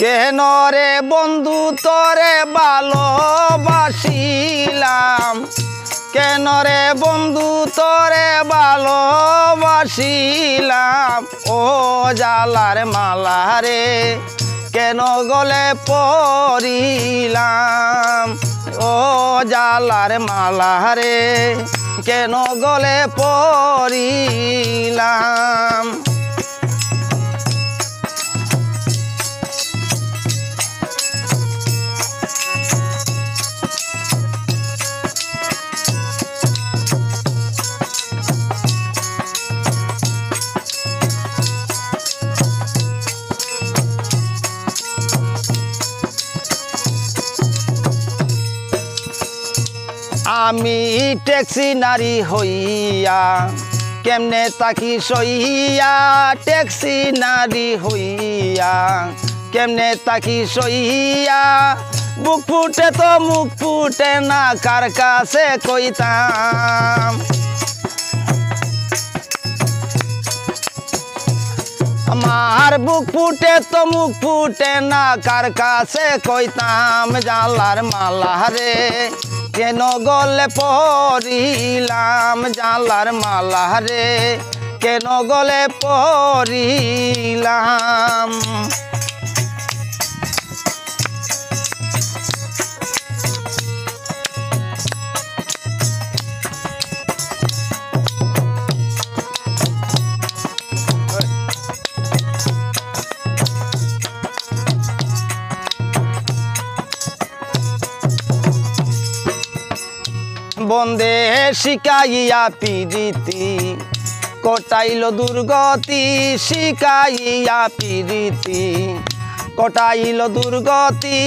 কেন রে বন্ধু তোরে ভালোবাসিলাম, কেন রে বন্ধু তোরে ভালোবাসিলাম, ও জালার মালা রে কেন গলে পড়িলাম, ও জালার মালা রে কেন গলে পড়িলাম। আমি ট্যাক্সি নারী হইয়া কেমনে তাকি সইয়া, ট্যাক্সি নারী হইয়া কেমনে তাকি সইয়া, বুক ফুটে তো মুখ ফুটে না কার কাছে কইতাম। আমার বুক ফুটে তো মুখ ফুটে না কার কাছে কইতাম, জালার মালা রে কেন গলে পড়িলাম, জালার মালা রে কেন গলে পড়িলাম। বন্দে শিকাইয়া পিরিতি কটাইল দুর্গতি, শিকাইয়া পিরিতি কটাইল দুর্গতি,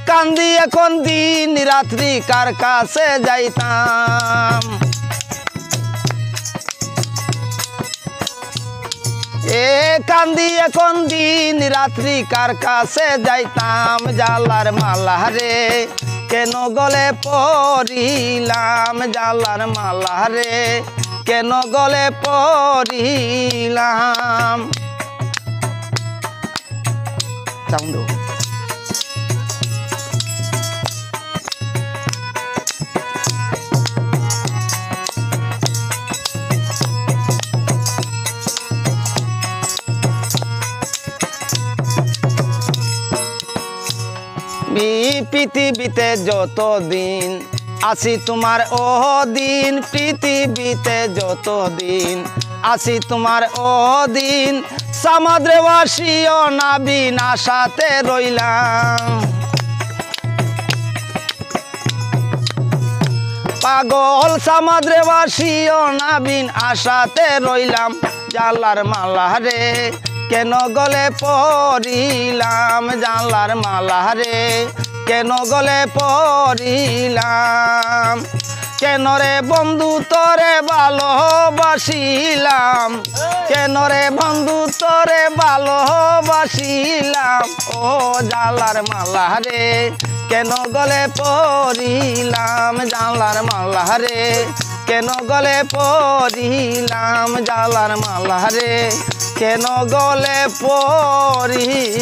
কান্দি এখন দিন রাত্রি কার কাছে যাইতাম। এ কান্দি এখন দিন রাত্রি কার কাছে যাইতাম, জালার মালা রে কেন গলে পড়িলাম, জালার মালা রে কেন গলে পড়িলাম। চাউন্ড পৃথিবীতে যতদিন আছি তোমার ও দিন, পৃথিবীতে যতদিন আছি তোমার ও দিন, সামুদ্রে বাসিও নাবিন আশাতে রইলাম। পাগল সামুদ্রে বাসিও নাবিন আশাতে রইলাম, জালার মালা রে কেন গলে পড়িলাম, জালার মালা রে কেন গলে পড়িলাম। কেন রে বন্ধু তোরে ভালোবাসিলাম, কেন রে বন্ধু তোরে ভালোবাসিলাম, ও জালার মালা রে কেন গলে পড়িলাম, জালার মালা রে কেন গলে পড়িলাম, জালার মালা রে কেন গলে পড়িলাম।